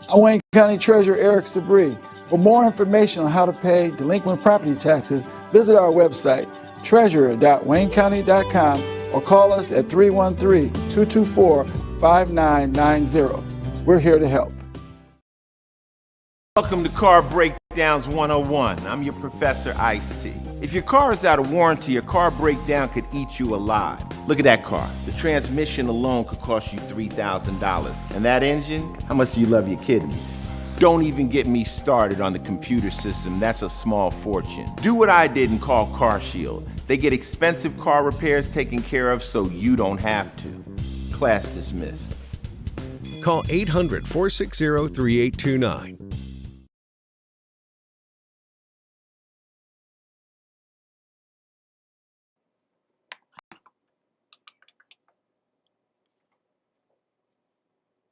I'm Wayne County Treasurer Eric Sabri. For more information on how to pay delinquent property taxes, visit our website, treasurer.waynecounty.com, or call us at 313-224-5990. We're here to help. Welcome to Car Breakdowns 101. I'm your Professor Ice-T. If your car is out of warranty, a car breakdown could eat you alive. Look at that car. The transmission alone could cost you $3,000. And that engine? How much do you love your kidneys? Don't even get me started on the computer system. That's a small fortune. Do what I did and call CarShield. They get expensive car repairs taken care of so you don't have to. Class dismissed. Call 800-460-3829.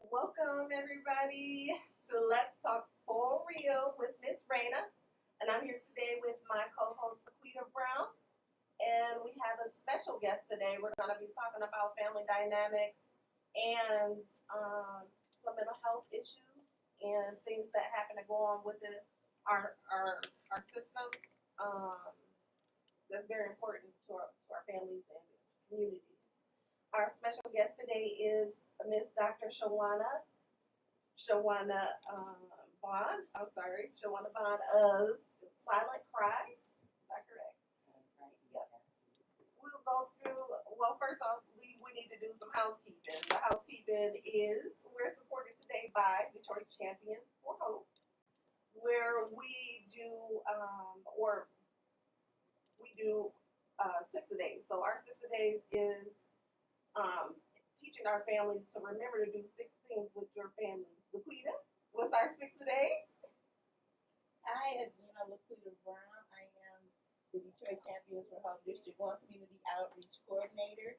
Welcome everybody to Let's Talk For Real with Miss Raina. And I'm here today with my co-host Laquita Brown. And we have a special guest today. We're going to be talking about family dynamics and some mental health issues and things that happen to go on with our systems. That's very important to our families and communities. Our special guest today is Miss Dr. Shawana Bond. I'm sorry, Shawana Bond of Silent Cries. Is that correct? Right. Yep. We'll go through. Well, first off, we need to do some housekeeping. The housekeeping is we're supported today by Detroit Champions for Hope, where we do 6 a days. So our 6 a days is teaching our families to remember to do 6 things with your family. Laquita, what's our 6 a days? Hi, again, I'm Laquita Brown. I am the Detroit Champions for Health District 1 Community Outreach Coordinator.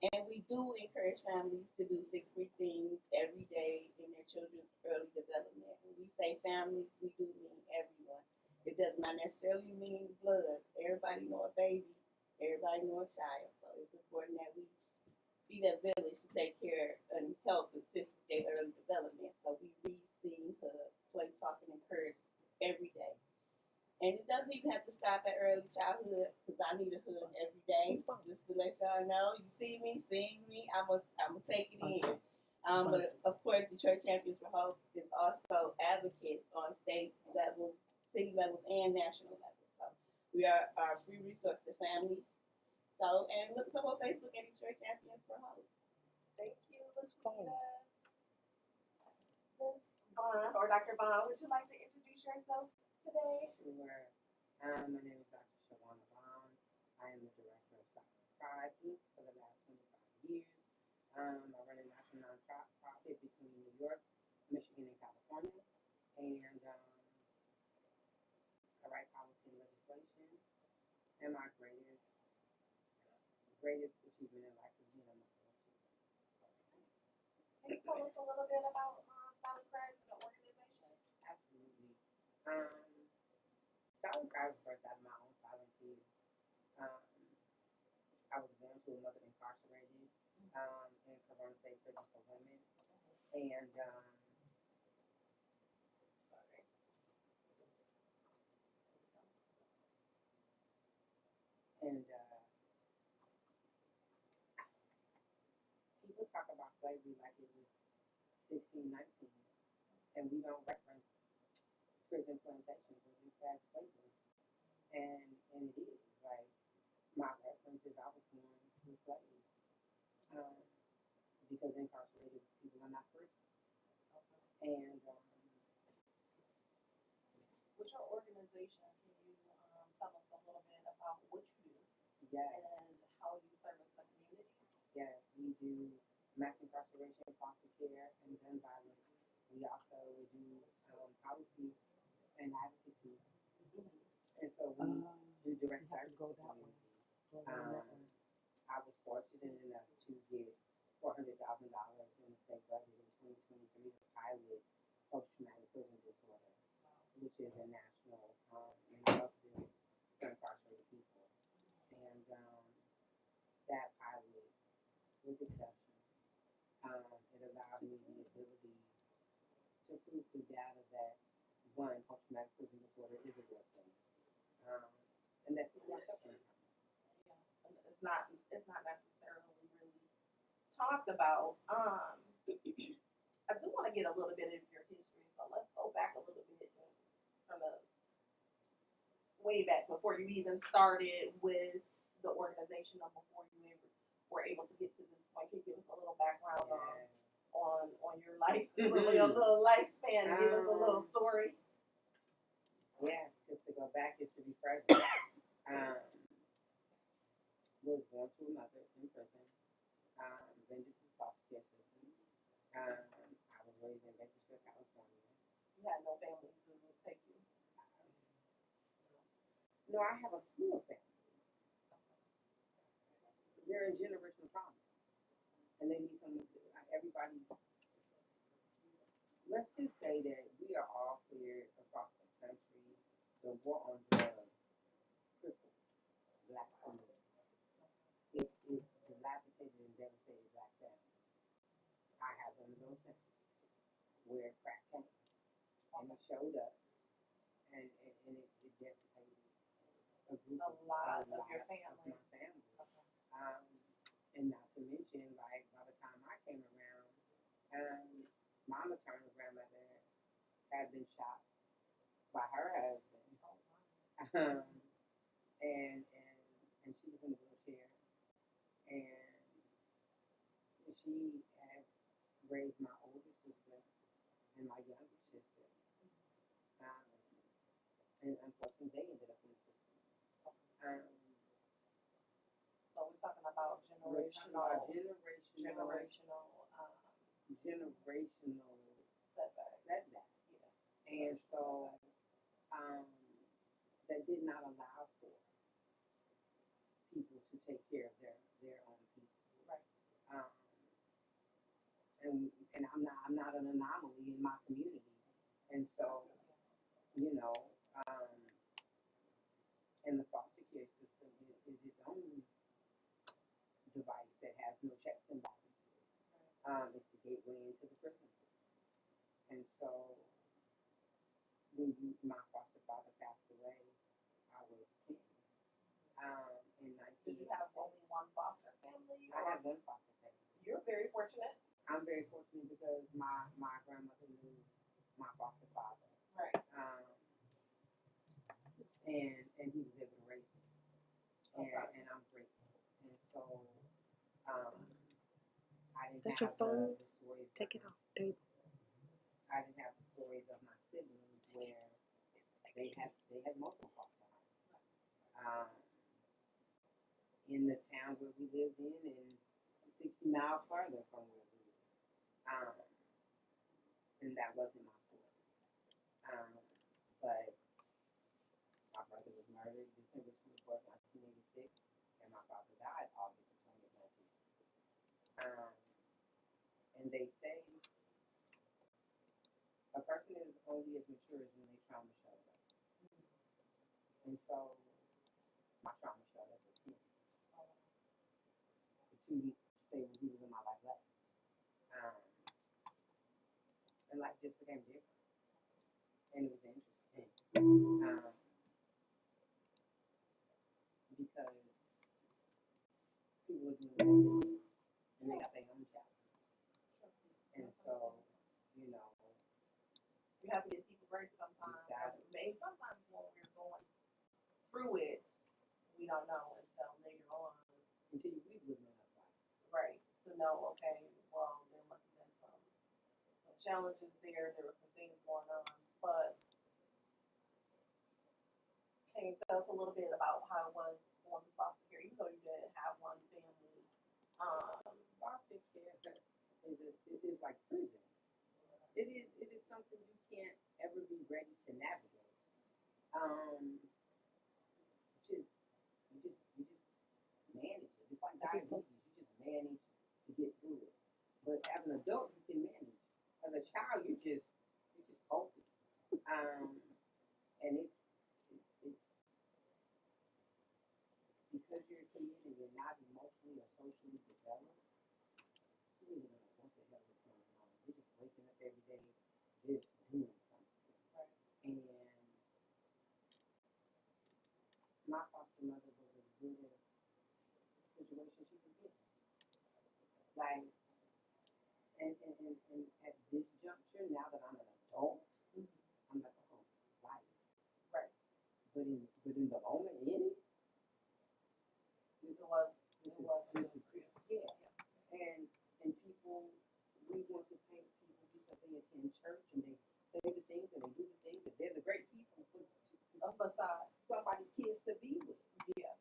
And we do encourage families to do 6 free things every day in their children's early development. When we say families, we do mean everyone. It does not necessarily mean blood. Everybody know a baby. Everybody know a child. So it's important that we be that village to take care and help assist with their early development. So we read, sing, play, talk, and encourage every day. And it doesn't even have to stop at early childhood, because I need a hood every day. Just to let y'all know, you see me, see me, I'm gonna take it in. But of course, Detroit Champions for Hope is also advocates on state levels, city levels, and national levels. So we are a free resource to families. So, and look us up on Facebook at Detroit Champions for Hope. Thank you, Laquita. Ms. Bond, or Dr. Bond, would you like to introduce yourself today? Sure. My name is Dr. Shawana Bond. I am the director of Silent Cries for the last 25 years. I run a national nonprofit between New York, Michigan, and California. And I write policy and legislation. And my greatest achievement in life is being a mother of children. Can you tell us a little bit about Silent Cries and the organization? Absolutely. Silent Cries was birthed out of my own silent tears. I was born to a mother incarcerated in Corona State Prison for Women. And people talk about slavery like it was 1619, and we don't reference prison plantations as in fact slavery. And it is like my reference is I was born to slavery, because incarcerated people are not free. And with your organization, can you tell us a little bit about what you do? Yes. And how you service the community? Yes, we do mass incarceration, foster care, and gun violence. We also do policy and advocacy. Mm-hmm. And so we do direct service to the community. I was fortunate enough to get $400,000 in the state budget in 2023 to pilot post-traumatic prison disorder, which is a national mental health bill for incarcerated people. And that pilot was exceptional. It allowed me the ability to conclusive data that one, post-traumatic prison disorder is a real thing, and that people are suffering from it. And it's not necessarily really talked about. I do want to get a little bit of your history, so let's go back a little bit from the way back before you even started with the organization or before you ever were able to get to this point. Can you give us a little background on your life, your little lifespan, and give us a little story? Yeah, just to go back is to be present. Was born to a mother in prison, then to the foster care system. I was raised in Bakersfield, California. You had no family to take you. No, I have a small family. They're in generational trauma, and they need some. Everybody. Let's just say that we are all clear across the country. The war on drugs crippled Black families. It dilapidated and devastated Black families. I have one of those families where crack came and it showed up and it decimated a group A lot of your of family. my family. And not to mention, like, by the time I came around, my maternal grandmother had been shot by her husband. And she was in a wheelchair. And she had raised my older sister and my younger sister. And unfortunately, they ended up in the system. So we're talking about We're talking about generational setbacks. setback. And so that did not allow for people to take care of their own people. Right. And I'm not an anomaly in my community. And so, you know, and the foster care system is its own device that has no checks and balances. It's the gateway into the prison system. And so when my foster father passed away, I was 10. In 1986. Did you have only one foster family? I had one foster family. You're very fortunate. I'm very fortunate because my grandmother knew my foster father. Right. And he was able to raise me. And I'm grateful. And so I didn't That's have your phone? the stories. Take it off the table. I didn't have the stories of my siblings where they had multiple foster homes. In the town where we lived in and 60 miles further from where we lived. And that wasn't my story. But my brother was murdered December 24th, 1986, and my father died August 20th, 1986. And they say a person is only as mature as when they trauma showed up. And so my trauma showed up at 10. The two stable people in my life left. And life just became different. And it was interesting. Because people were doing that and they got their own challenges. And so, you know, You have to give people grace sometimes. Maybe sometimes when we're going through it, we don't know until later on. until you leave living enough life. Right. To know, okay, well, there must have been some challenges there. There were some things going on. But can you tell us a little bit about how it was on the foster care? Even though you didn't have one family, Foster care is like prison. It is something you can't ever be ready to navigate. You just manage it. It's like diabetes. You just manage to get through it. But as an adult, you can manage. As a child, you're just coping. And it's because you're a kid and you're not emotionally or socially developed. You really don't know what the hell is going on. You're just waking up every day, just incarceration she was getting. Like, and at this juncture, now that I'm an adult, I'm like, oh, right. Right. But in the moment, in it, It was this is yeah. and people, we want to paint people because they attend church and they say the things and they do the things and they're the great people A facade. somebody's kids to be with. Yeah.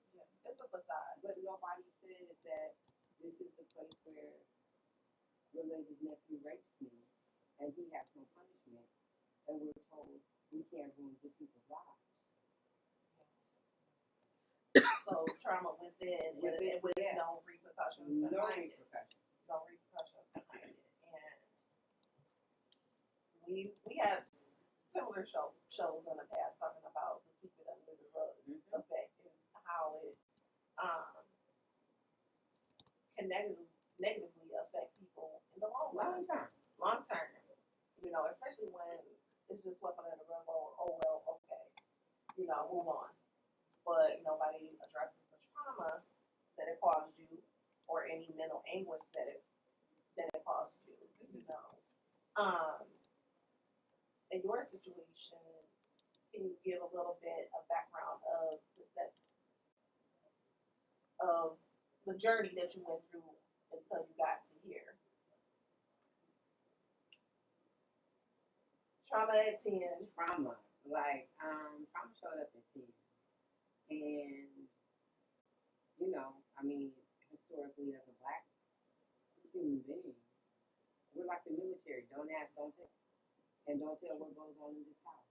It's a facade. But nobody says that this is the place where your lady's nephew rapes me and he has no punishment, and we're told we can't ruin good people's lives. So trauma within with yeah. no repercussions No behind it. repercussions. No repercussions behind it. And we had similar shows in the past talking about the sweep it under the rug effect and how it can negatively affect people in the long run. Long term. You know, especially when it's just swept under the rug, oh well, okay. You know, move on. But nobody addresses the trauma that it caused you or any mental anguish that it caused you, you know. In your situation, can you give a little bit of background of the steps of the journey that you went through until you got to here? Trauma at 10. Trauma. Trauma showed up at 10. And, you know, I mean, historically, as a black human being, we're like the military. Don't ask, don't tell. And don't tell what goes on in this house.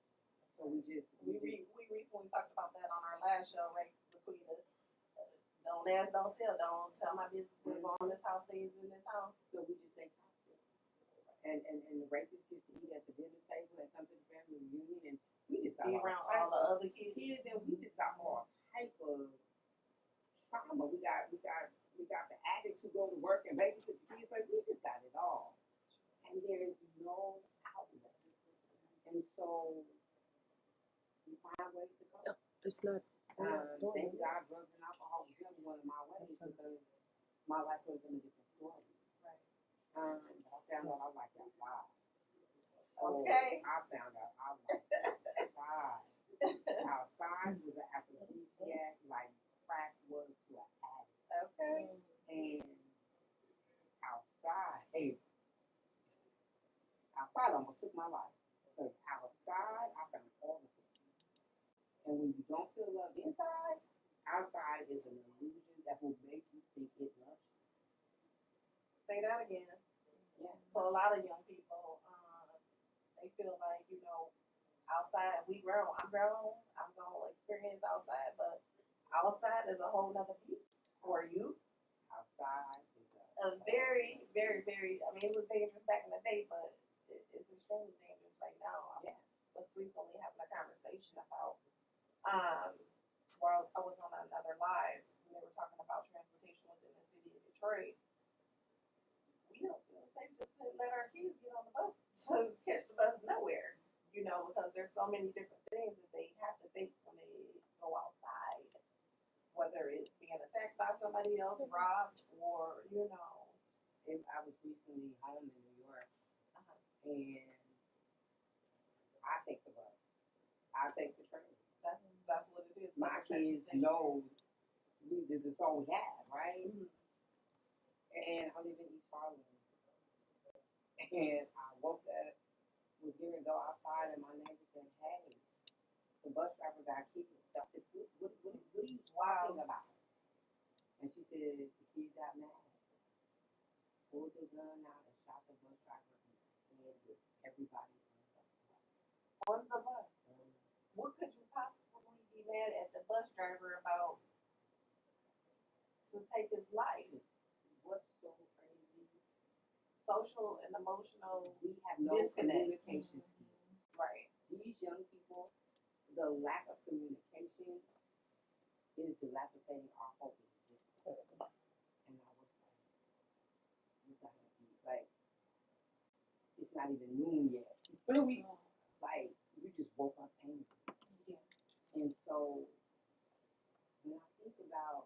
So we recently talked about that on our last show, right? Laquita. Don't ask, don't tell. Don't tell my business. We're going on this house, stays in this house. So we just say toxic. And the rapist gets to eat at the dinner table and come to the family reunion, and we just got Be around all the other kids. And we just got all type of trauma. We got the addicts who go to work and babysit the kids. Like, we just got it all. And there is no outlet. And so we find ways to cope. It's not. Thank God drugs and alcohol was never one of my ways because my life would have been a different story. Right. I found out I liked outside. Okay. I found out I liked outside. Outside was an aphrodisiac like crack was to an addict. Okay. And outside almost took my life. Because outside, I found all the things. And when you don't feel loved inside, outside is an illusion that will make you think it loves you. Say that again. Yeah. So a lot of young people, they feel like, you know, outside, I'm grown, I'm going to experience outside, but outside is a whole nother beast for you. Outside is A very, very, very, I mean, it was dangerous back in the day, but it's extremely dangerous right now. I was recently having a conversation about, I was on another live, and they were talking about transportation within the city of Detroit. We don't feel safe just to let our kids get on the bus to catch the bus nowhere, you know, because there's so many different things that they have to face when they go outside, whether it's being attacked by somebody else, robbed, or, you know. I was recently home in New York, and I take the bus. I take the train. That's what it is. My kids know this is all we have, right? Mm-hmm. And I live in East Harlem. And I woke up, was going to go outside, and my neighbor said, "Hey, the bus driver got killed." I said, what are you talking about? And she said, the kid got mad, pulled the gun out, and shot the bus driver in the head with everybody on the bus. On the bus. What could you possibly be mad at the bus driver about to take his life? What's so crazy? Social and emotional We have no disconnect. communication skills. Right. These young people, the lack of communication is dilapidating our whole existence. And I was like, you gotta be like, it's not even noon yet. You just woke up angry. Yeah. And so when I think about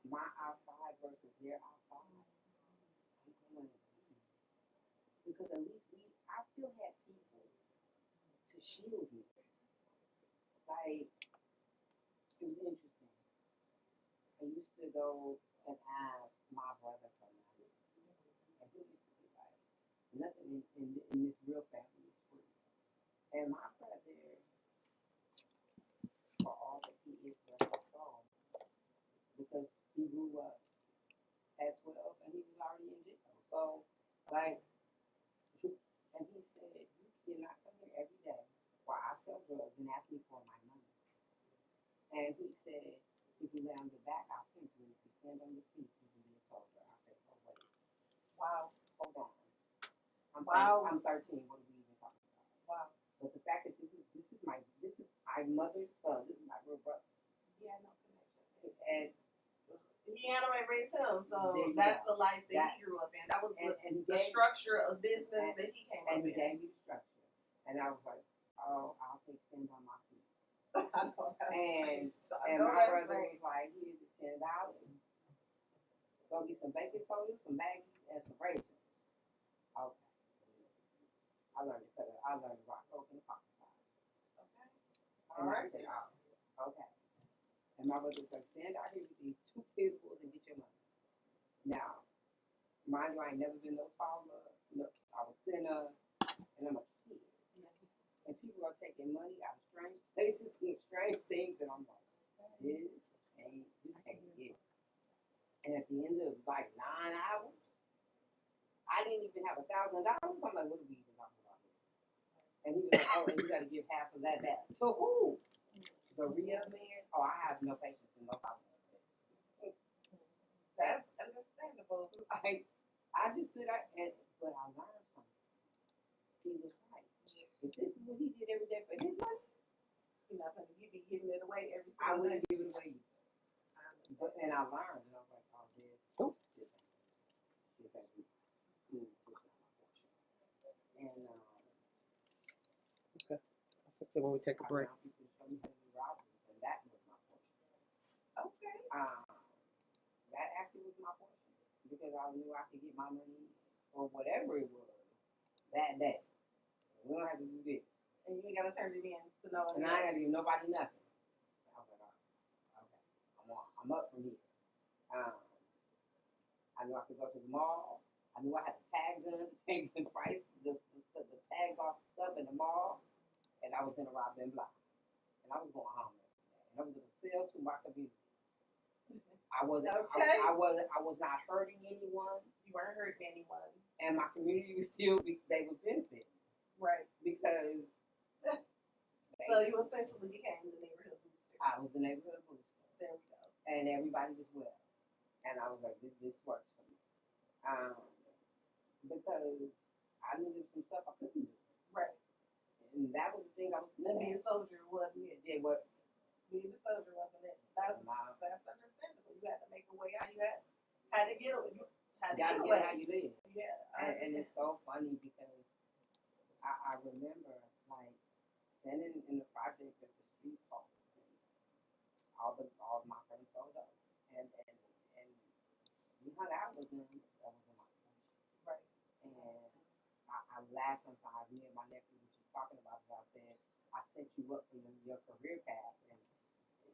my outside versus versus they're outside, I'm going because at least I still had people to shield me. Like, it was interesting. I used to go and ask my brother for money, and he used to be like, nothing in this real family is free. And my brother, for all that he is, bless his soul, because he grew up at 12 and he was already in jail. So, like, and he said, you cannot come here every day while I sell drugs and ask me for my money. And he said, if you lay on your back, I'll pimp you. If you stand on your feet, you can be a soldier. I said, oh, wait, Wow. hold on. Wow. I'm 13. What are we even talking about? Wow. But the fact that this is my mother's son. This is my real brother. Yeah, no connection. And He animated raised him, so There you that's go. the life that That- he grew up in. That was and he the gave, structure of business that he came and up he in. gave me the structure. And I was like, oh, I'll take stand on my feet. I know that's And right. So I And know my that's brother right. was like, here's the $10. Go get some baking soda, some Maggies, and some raisins. Okay. I learned to rock coke in the pocket. Okay. And All I right. said, oh, okay. And my brother was like, stand out here with these 2 pistols and get your money. Now, mind you, I ain't never been no taller. No, I was thinner, and I'm a kid. And people are taking money out of strange places, doing strange things, and I'm like, this ain't it. And at the end of like 9 hours, I didn't even have $1,000. I'm like, what are we even talking about here? And he was like, oh, and you got to give half of that back. To who? The real man? Oh, I have no patience and no problem with it. That's understandable. I just stood out, but I learned something. He was right. If this is what he did every day for his money, You're not gonna be giving it away every I single day. wouldn't give it away. And I learned, and I was like, oh, this ain't this not my portion. And Okay. I'll fix it when we take a I break. found people to show me how to do robberies, and that was my portion. Okay. That actually was my portion because I knew I could get my money or whatever it was that day. We don't have to do this, And you ain't gotta turn it in to no one and I ain't got else. to give nobody nothing. I was like, oh, okay, I'm up from here. I knew I could go to the mall. I knew I had the tag gun to take the price, the tag off stuff in the mall, and I was gonna rob them blind. And I was going home every day, and I was gonna sell to my community. I wasn't. Okay. I was not hurting anyone, You weren't hurting anyone. and my community was still. They would benefit Right. because So you essentially became the neighborhood booster. I was the neighborhood booster, There we go. and everybody was well. And I was like, this works for me. Because I knew there was some stuff I couldn't do. Right. And that was the thing I was And good being at. a soldier wasn't it. Did what? Being a soldier wasn't it. That's Nah. understandable. You had to make a way out. You had to get away. You had to Gotta get get how away. you live. Yeah. And it's so funny because I remember like standing in the projects at the street poles and all of my friends sold up. And we hung out with them. That was my friend. Right. And I laughed sometimes. Me and my nephew was just talking about it. I said, I set you up for your career path. And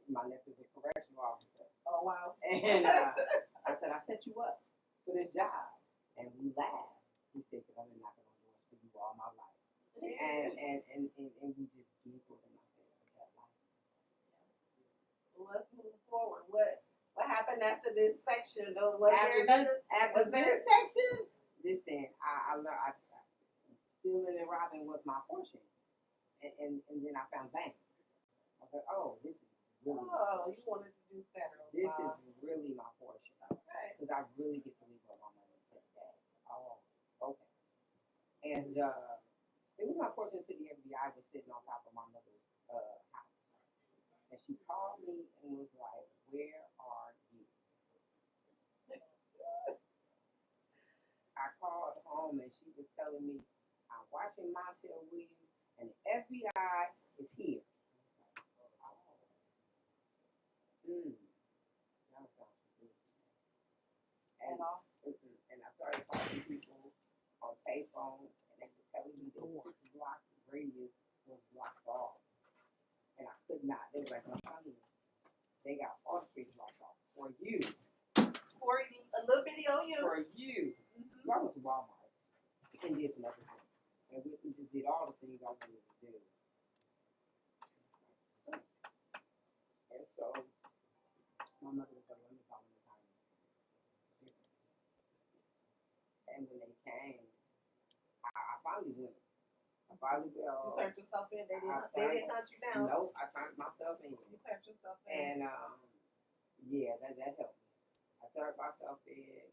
my nephew's a correctional officer. Oh wow. And I said, I set you up for this job. And we laughed. He said, because I've been knocking on doors for you all my life. And we just giggled. And I said, okay, I like it. Let's move forward. What happened after this section? Or was After there After was there this section, listen, I learned, stealing and robbing was my portion. And then I found banks. I was like, oh, this is really my Oh, you portion. wanted to do federal. This Wow. is really my portion. Okay. Because I really get to leave all my money today. Oh, okay. And it was my portion until the FBI was sitting on top of my mother's house. And she called me and was like, where are you? I called home and she was telling me, I'm watching Montel Williams and the FBI is here. I was like, oh. That sounds good. at all? And I started calling people on payphones, and they were telling me that 6 blocks radius was blocked off. And I could not. They were like, I'm telling you, they got all the streets blocked off for you. For you, a little video you. For you. So I went to Walmart and did some other things. And we just did all the things I wanted to do. And so my mother was like, let me call them the time. And when they came, I finally went. I finally You went. turned yourself in. They I didn't hunt you down. Nope, I turned myself in. You turned yourself in. And yeah, that helped me. I turned myself in,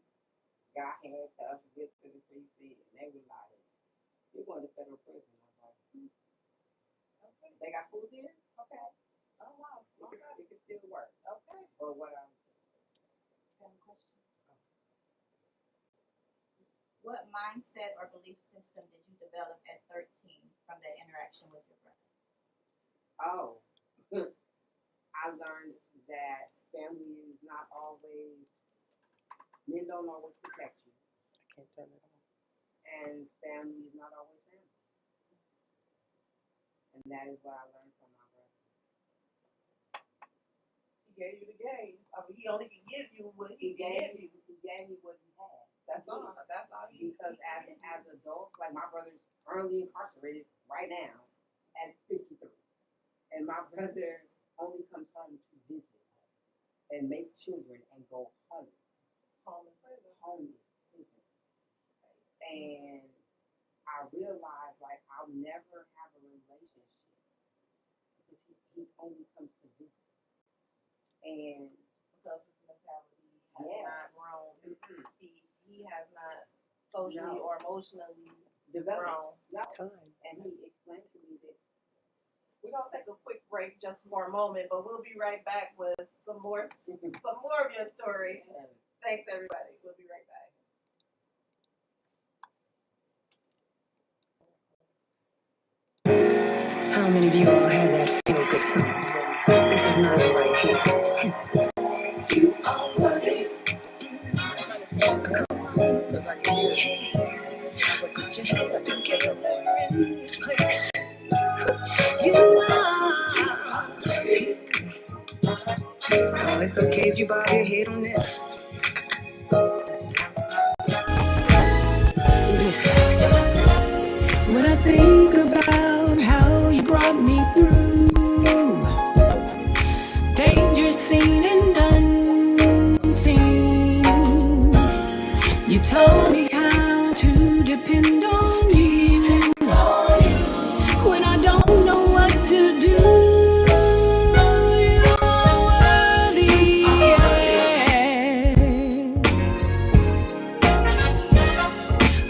got handcuffed, went to the precinct, and they were like, "You're going to federal prison." I was like, "Okay." They got food there? Okay. Oh wow. Okay. It can still work. Okay. But what I Have a question. What mindset or belief system did you develop at 13 from that interaction with your brother? I learned that family is not always, men don't always protect you. I can't turn it on. And family is not always family. And that is what I learned from my brother. He gave you the game. I mean, he only can give you what he can give you. He gave me what he had. That's all. That's all he. Because as adults, like my brother's currently incarcerated right now at 53. And my brother only comes home to visit and make children and go home. Home is prison. Home is prison. And I realized like I'll never have a relationship because he only comes to visit. And Because his mentality has not grown. He has not socially or emotionally grown. No. And he explained to me that We're gonna take a quick break just for a moment, but we'll be right back with some more of your story. Thanks, everybody. We'll be right back. How many of you all have that feel good song? This is mine right here. You are worthy. Put your hands together in this place. You are worthy. Oh, it's okay if you bow your head on this. Listen. When I think about how you brought me through danger seen and unseen, you taught me how to depend on you when I don't know what to do. You are worthy,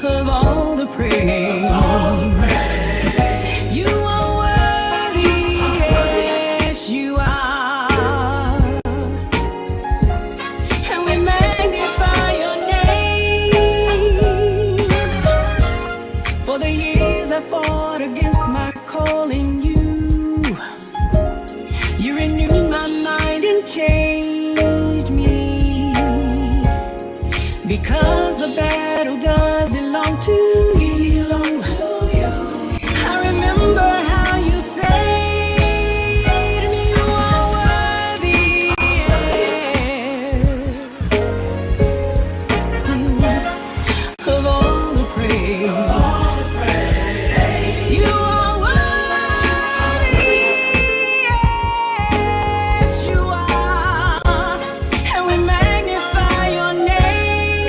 of all the praise. You are worthy, yes, you are. And we magnify your name. For the years I fought against my calling you, you renewed my mind and changed me. Because the battle does belong to you. I remember how you saved me. You are worthy, of all the praise. You are worthy, yes, you are. And we magnify your name.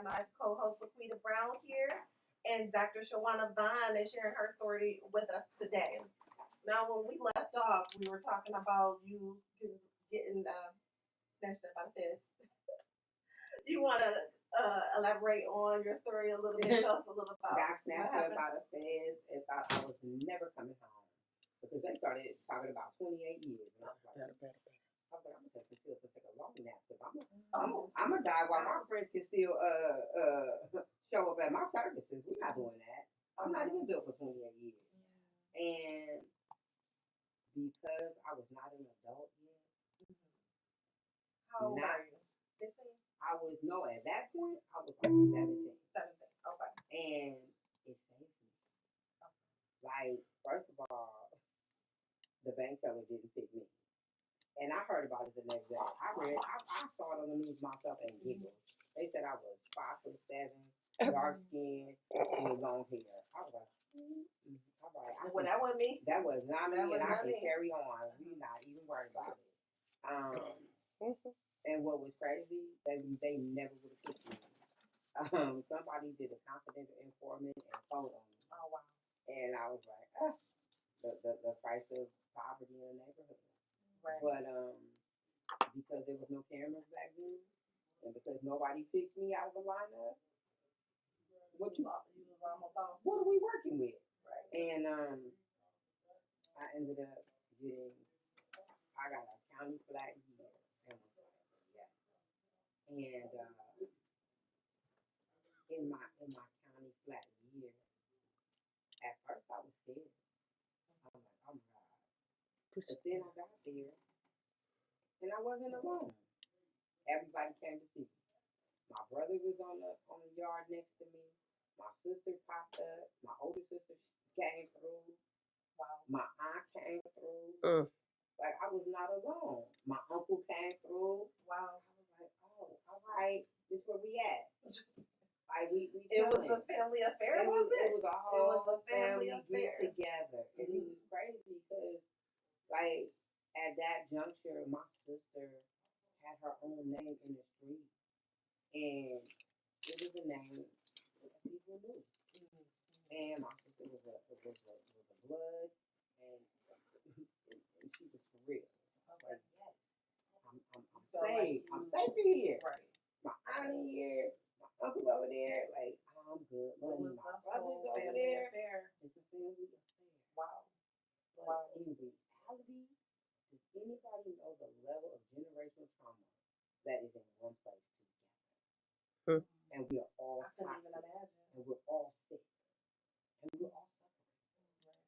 my co-host Laquita Brown here, and Dr. Shawana Vaughn is sharing her story with us today. Now, when we left off, we were talking about you getting snatched up by the feds. You want to elaborate on your story a little bit? Tell us a little about Got what snapped up happened. by the feds and thought I was never coming home because they started talking about 28 years, and I was like, I'm gonna take some pills and take a long nap because I'm gonna die while my friends can still show up at my services. We're not doing that. I'm not even built for 28 years, and because I was not an adult yet. How old Not- are you? 15? I was at that point I was like 17. 17. Okay. And it saved me. Like, first of all, the bank teller didn't pick me. And I heard about it the next day. I saw it on the news myself and giggled. They said I was 5'7", dark skin, with long hair. I was like, Well, that wasn't me. that was not me, That was and I not can me. carry on. We're not even worried about it. And what was crazy, they never would have picked me. Somebody did a confidential informant and told on me. Oh, wow. And I was like, the price of poverty in the neighborhood. Right. But because there was no cameras back then, and because nobody picked me out of the lineup, You was almost off. what are we working with? Right. And I ended up I got a county flat year, and was like, yes. And in my county flat year, at first I was scared. I was like, oh my God. But then I got there, and I wasn't alone. Everybody came to see me. My brother was on the yard next to me. My sister popped up. My older sister came through. Wow. My aunt came through. Like, I was not alone. My uncle came through. Wow. I was like, oh, all right, this where we at. Like, we It was chilling. a family affair, It was it? was a whole a family family affair. get together. And it was crazy because, like, at that juncture, my sister had her own name in the street. And it was a name that people knew. And my sister was a blood, and she was for real. So I was like, yes, I'm safe. I'm safe here. Right. My aunt here, my uncle over there. Like, I'm good. It was My a brother's whole over family there. affair. It's a family affair. Wow. But Wow. in reality, does anybody know the level of generational trauma that is in one place together? And we are all I couldn't even toxic. imagine. And we're all sick. And we're all suffering.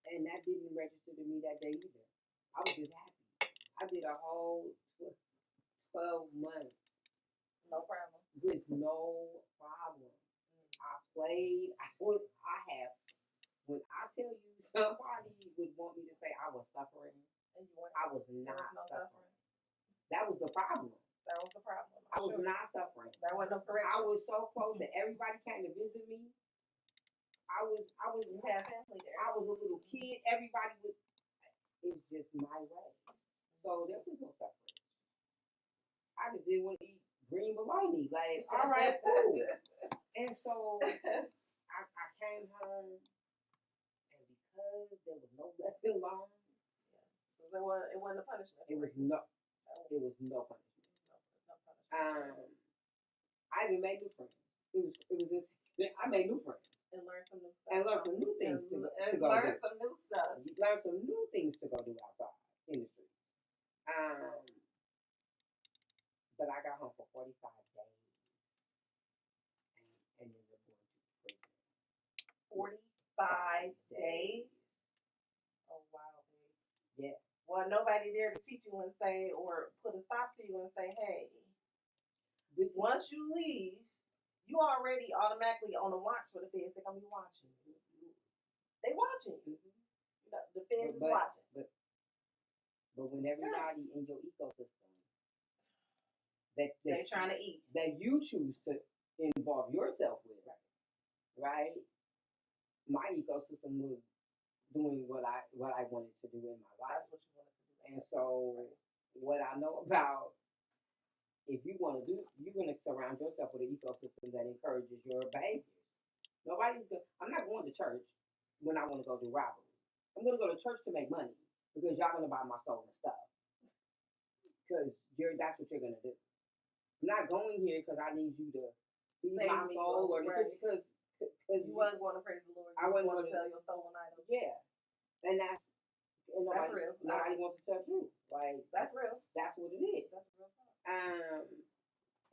And that didn't register to me that day either. I was just happy. I did a whole 12 months. No problem. With no problem. I played. When I tell you somebody would want me to say I was suffering, And you weren't. I was There not was no suffering. That was the problem. That was the problem. I was Sure. not suffering. There was no correction. I was so close that everybody came to visit me. You had family there. I was a little kid. Everybody was. It was just my way. So there was no suffering. I just didn't want to eat green bologna. Like, all right, cool. And so I came home, and because there was no lesson learned, It wasn't a punishment. it was no punishment. No punishment. I even made new friends. I made new friends And learn some new stuff. and learned some new things to go learn do. some new stuff. You learn some new things to go do outside in the street. But I got home for 45 days, and then we're going to prison. 45 days. Oh wow, babe. Yeah. Well, nobody there to teach you and say, or put a stop to you and say, hey, once you leave, you already automatically on the watch for the feds. They're gonna be watching. They watching you. You know, the feds is watching. But when everybody in your ecosystem that They trying to eat. that you choose to involve yourself with, right? My ecosystem was doing what I wanted to do in my life. That's what you wanted to do. And so what I know about if you want to do, you're going to surround yourself with an ecosystem that encourages your behaviors. I'm not going to church when I want to go do robbery. I'm going to go to church to make money because y'all going to buy my soul and stuff. Because that's what you're going to do. I'm not going here because I need you to feed Save my me, soul or right. because You wasn't going to praise the Lord. You I wasn't want to gonna- sell your stolen items. yeah. And that's real. Nobody wants to touch you. Like That's real. that's what it is. That's real talk.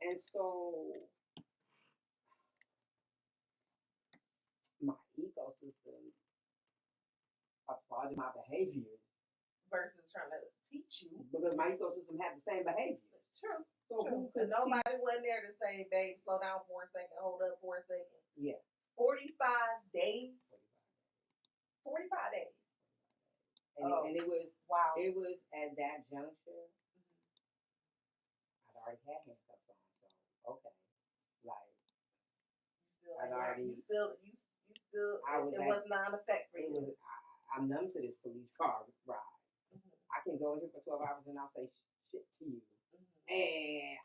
And so my ecosystem applauded my behaviors Versus trying to teach you. because my ecosystem had the same behaviors. True. So True. who could Nobody wasn't there to say, babe, slow down for a second, hold up for a second. teach? Yeah. 45 days. 45 days. And it was Wow. it was at that juncture I'd already had handcuffs on, so okay. Like You still I was it at- was not an effect for it you. was I'm numb to this police car ride. Mhm. I can go here for 12 hours and I'll say shit to you. Mhm. And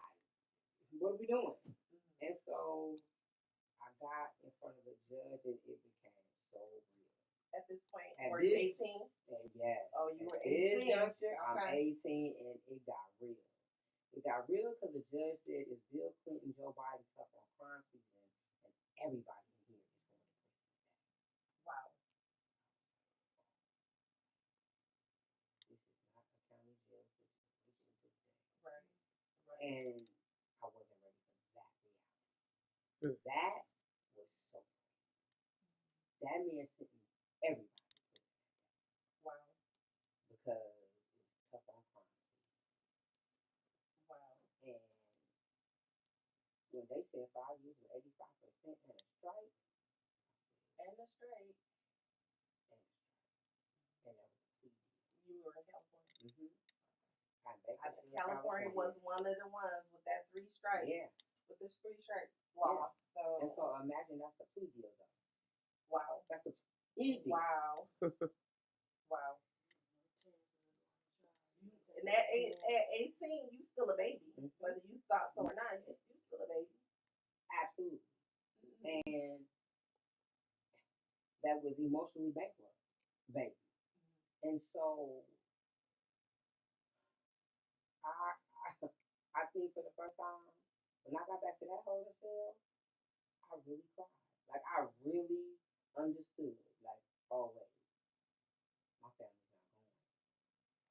what are we doing? Mhm. And so I got in front of the judge and it became so real. At this point, At were you this- 18? And yes. Oh, you were at this 18. juncture, I'm Okay. 18 and it got real. It got real because the judge said it's Bill Clinton, Joe Biden tough on crime season, and everybody in here is going to prison. Wow. This is not a county jail situation today. Right. Right. And I wasn't ready for that reality. That was so crazy. That man sentenced everybody to prison Wow. because it was tough on crime season. Wow. And when they said 5 years with 85% and a strike, And the straight. and that was a plea deal. You were in California. Mm-hmm. California was one of the ones with that 3 strike. Yeah. With the 3 strike law. And So, so imagine that's the plea deal though. wow. That's the plea deal. Wow. Wow. And at 18, you still a baby. Mhm. Whether you thought so or not, you still a baby. Absolutely. And that was emotionally bankrupt, baby. And so I think for the first time, when I got back to that holding cell, I really cried. Like I really understood. Like, oh wait, my family's not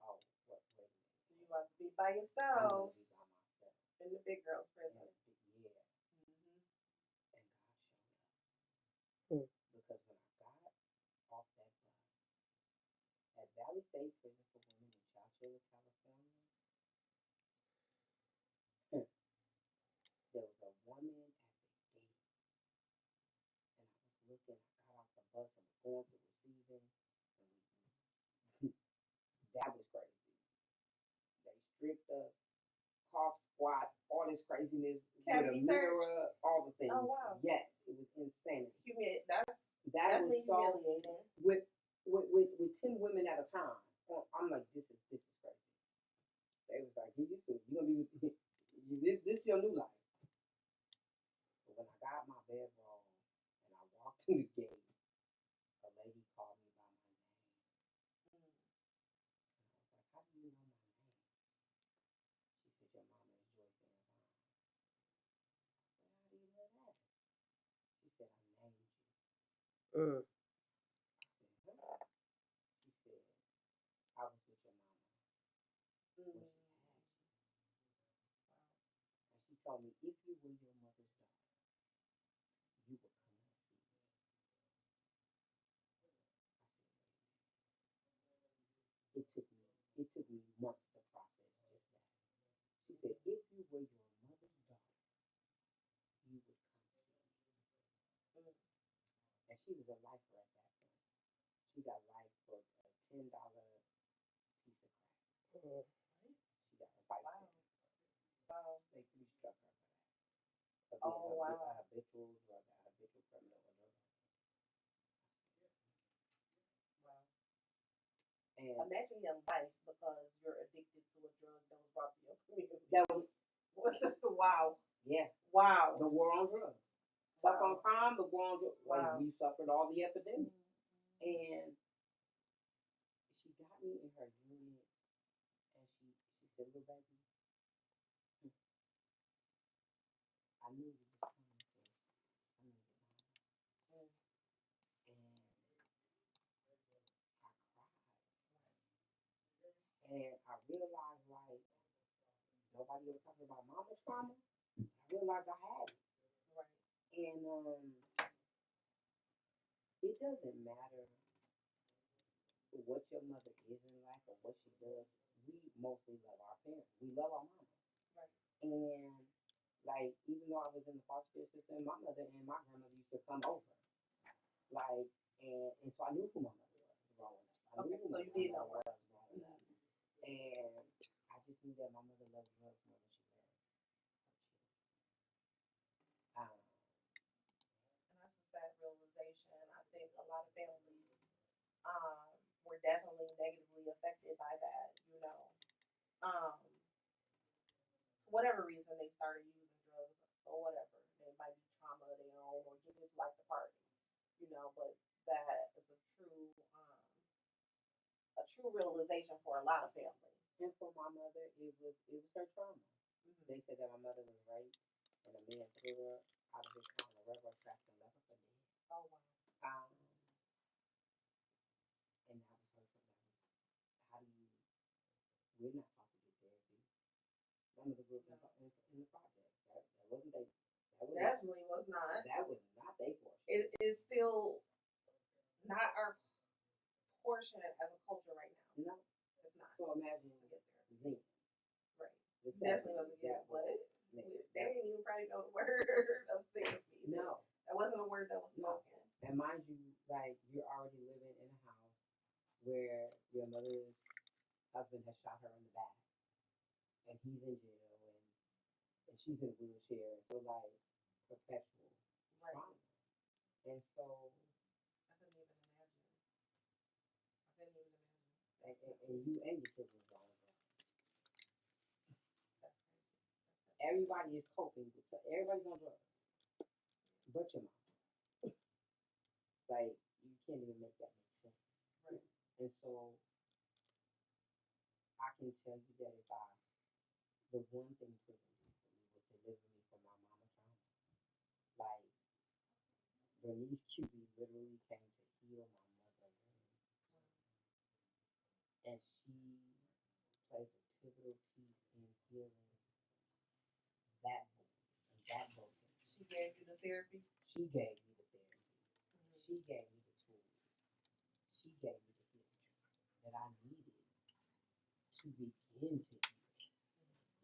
going. Oh, wait a minute. You about to be by I'm yourself gonna be by myself. in the big girl's And prison. yeah, Mhm. and God showed up. Because when I got off that bus at Valley State Prison for Women in Chowchilla, California, there was a woman at the gate. And I was looking, I got off the bus and was going to receiving. And that was crazy. They stripped us, cough squat, all this craziness with a Cavity search? mirror, all the things. Oh, wow. Yes, it was insanity. That's That was definitely so humiliating. with 10 women at a time. I'm like, this is crazy. They was like, get used to it. You're gonna be with this is your new life. But when I got my bedroll and I walked through the gate, a lady called me by my name. And I was like, how do you know my name? She said, your mama is Joyce Ann Vine. I said, how do you know that? She said, I named you. I said, huh? She said, I was with your mama when she had you. And she told me, if you were your mother's daughter, you would come and see me. I said, wait a minute. It took me months to process just that. She said, if you were your mother's daughter, you would come see me. And she was a lifer at that point. She got life for a $10 piece of crack. She got a fight sentence. Wow. They 3-struck her for that. For Oh, being wow. a habitual drug, a habitual criminal, or drug. Wow. And Imagine your life because you're addicted to a drug that was brought to your community. that was What the Wow. Yeah, Wow. the war on drugs. Tough on Wow. crime, the war on drugs. Like, Wow. we suffered all the epidemics. And she got me in her unit, and she said, "Little baby, I knew you was coming, so I knew your mama." And I cried. And I realized, like, nobody was talking about mama trauma. I realized I had it. Right. And it doesn't matter what your mother is in life or what she does. We mostly love our parents. We love our mamas. Right. And, like, even though I was in the foster care system, my mother and my grandmother used to come over. Like, and so I knew who my mother was growing up. I knew Okay, who so my you did know grandmother her. was growing up. And I just knew that my mother loved drugs more than she loved her children. And that's a sad realization. I think a lot of families were definitely negatively affected by that, you know. For whatever reason they started using drugs or whatever. They might be trauma of their own or just like the party, you know, but that is a true realization for a lot of families. And for my mother, it was her trauma. Mm-hmm. They said that my mother was raped and a man threw her out of his car on railroad tracks and left her for dead. Oh wow. And that was her. How do you? We're not taught to get therapy. My mother grew up in the projects. That wasn't they. That was Definitely was not. That was not their portion. It is still not our portion as a culture right now. No. It's not. So imagine To get there. then. Right. The Definitely wasn't that yet. What? They They didn't even probably know the word of therapy. No. That wasn't a word that was No. spoken. And mind you, like, you're already living in a house where your mother's husband has shot her in the back, and he's in jail, and she's in a wheelchair. So, like, perpetual trauma. And so, I couldn't even imagine. and you and your siblings are on drugs. That's crazy. Everybody is coping with everybody's on drugs, but your mom. Like, you can't even make that make sense. Right. And so, I can tell you that the one thing prison did for me was deliver me from my mama trauma. Like, Bernice QB literally came to heal my mother wound. And she plays a pivotal piece in healing that wound and that brokenness. She gave you the therapy? She gave me the therapy. Mm-hmm. She gave me the tools. She gave me the healing that I needed to begin to heal.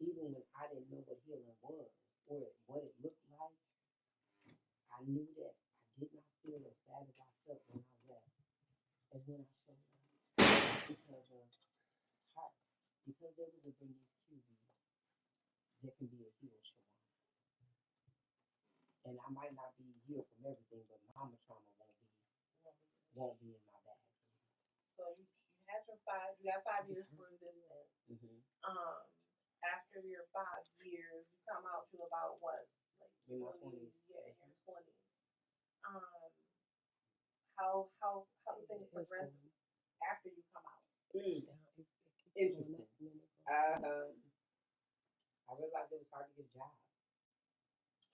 Even when I didn't know what healing was or what it looked like, I knew that I did not feel as bad as I felt when I left as when I showed up. Because of her. Because there was a Bernice QB, there can be a healed Shawana. And I might not be healed from everything, but mama trauma won't be in my bag. So you had your 5 years for this then. Mm-hmm. After your 5 years, you come out to about what? Like In my 20s? 20s. Yeah, in your 20s. How do things progress after you come out? Interesting. I realized it was hard to get a job.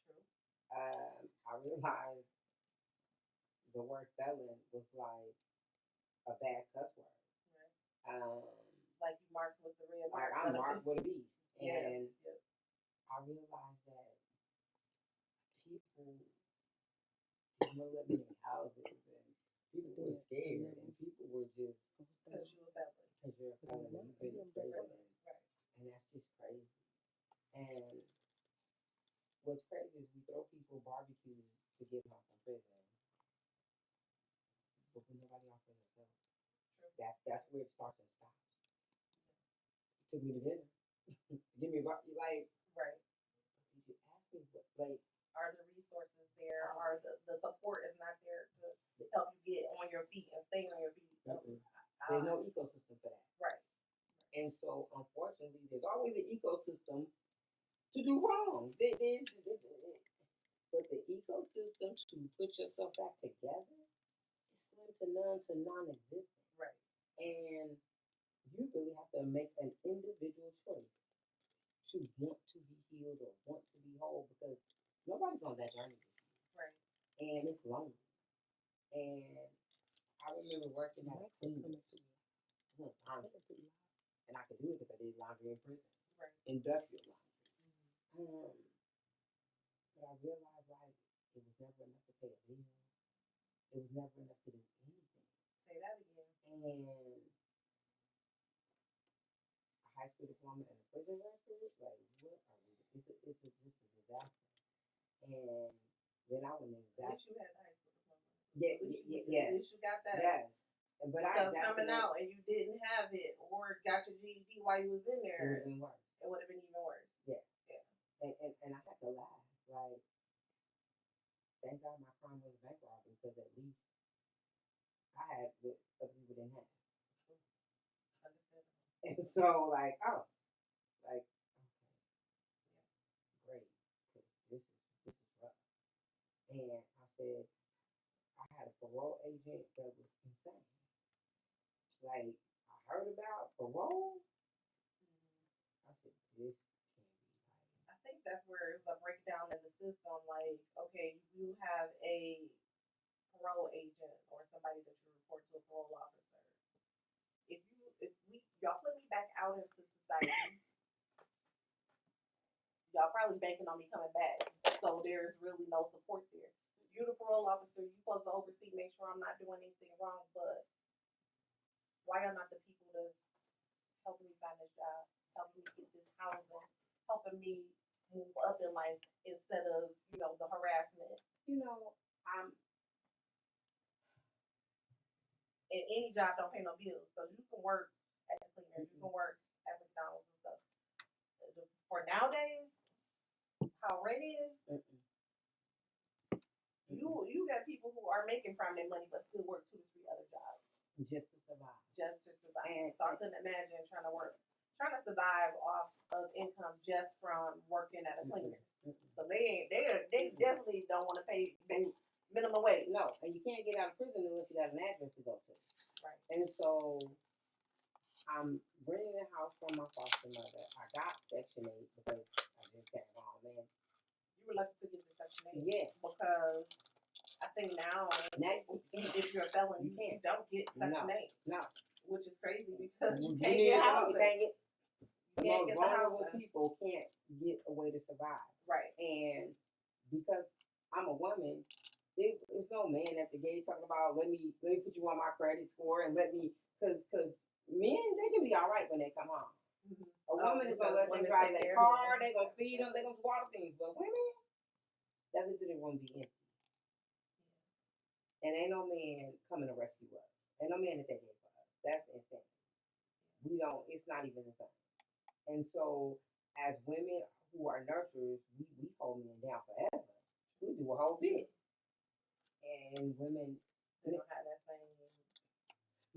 True. I realized the word felon was like a bad cuss word. Right. Like you marked with the red mark. Like I'm marked with a beast. Yeah. And I realized that people didn't let me in houses, and people were scared, and people were just Because you're a felon. because you're a felon and you've been in prison. Right. And that's just crazy. And what's crazy is we throw people barbecues to get them out from prison, but when nobody offers us help, that's where it starts and stops. Took me to dinner. Give me like Right. did you ask me what like Are the resources there? Are the support is not there to help you get on your feet and stay on your feet? there's no ecosystem for that. Right. And so unfortunately there's always an ecosystem to to do wrong. But the ecosystem to put yourself back together is slim to none to non-existent. Right. And you really have to make an individual choice to want to be healed or want to be whole, because nobody's on that journey with you. Right. And it's lonely. And I remember working at a cleaner, doing laundry, and I could do it because I did laundry in prison, Right. industrial laundry. But I realized like it was never enough to pay a bill. It was never enough to do anything. Say that again. And a high school diploma and a prison record, like what are we? It's just a disaster. And then I went in At least you had high school diploma. Yeah, At least you, yeah, At least you got that. yes. But Because that's coming when out and you didn't have it or got your GED while you was in it would there, have been worse. it would have been even worse. Yeah. Yeah. And I had to laugh. Like, thank God my crime was bank robbing, because at least I had what other people didn't have. Understandable. And so, like, oh, like, okay, great, because this is rough. And I said, I had a parole agent that was insane. Like, I heard about parole. I said, this can't be right. I think that's where it's a breakdown in the system. Like, okay, you have a parole agent or somebody that you report to a parole officer. If y'all put me back out into society, y'all probably banking on me coming back. So there's really no support there. You're the parole officer, you're supposed to oversee, make sure I'm not doing anything wrong, but why are not the people that's helping me find this job, helping me get this housing, helping me move up in life instead of, the harassment? And any job don't pay no bills. So you can work at the cleaner, you can work at McDonald's and stuff. For nowadays, how rent is, you got people who are making prominent money but still work 2 to 3 other jobs Just to survive. just to survive. So I couldn't imagine trying to survive off of income just from working at a cleaner. So they definitely don't want to pay minimum wage. No, and you can't get out of prison unless you got an address to go to. Right. And so I'm renting a house from my foster mother. I got Section 8 because I just came home, man. You were lucky to get the Section 8. Yeah. Because I think now if you're a felon, you don't get Section 8. No. Which is crazy because you You can't need get to housing. The You can't most get the vulnerable housing. people can't get a way to survive. Right. And because I'm a woman, there's no man at the gate talking about let me put you on my credit score and because men, they can be all right when they come home. Mm-hmm. A woman is gonna let them women drive take their care of car, them. they gonna feed them, they gonna do all the things. But women, that visitor won't be empty. And ain't no man coming to rescue us. Ain't no man at that gate for us. That's insane. It's not even the same. And so, as women who are nurturers, we hold men down forever. We do a whole bit. And women, They don't have that same.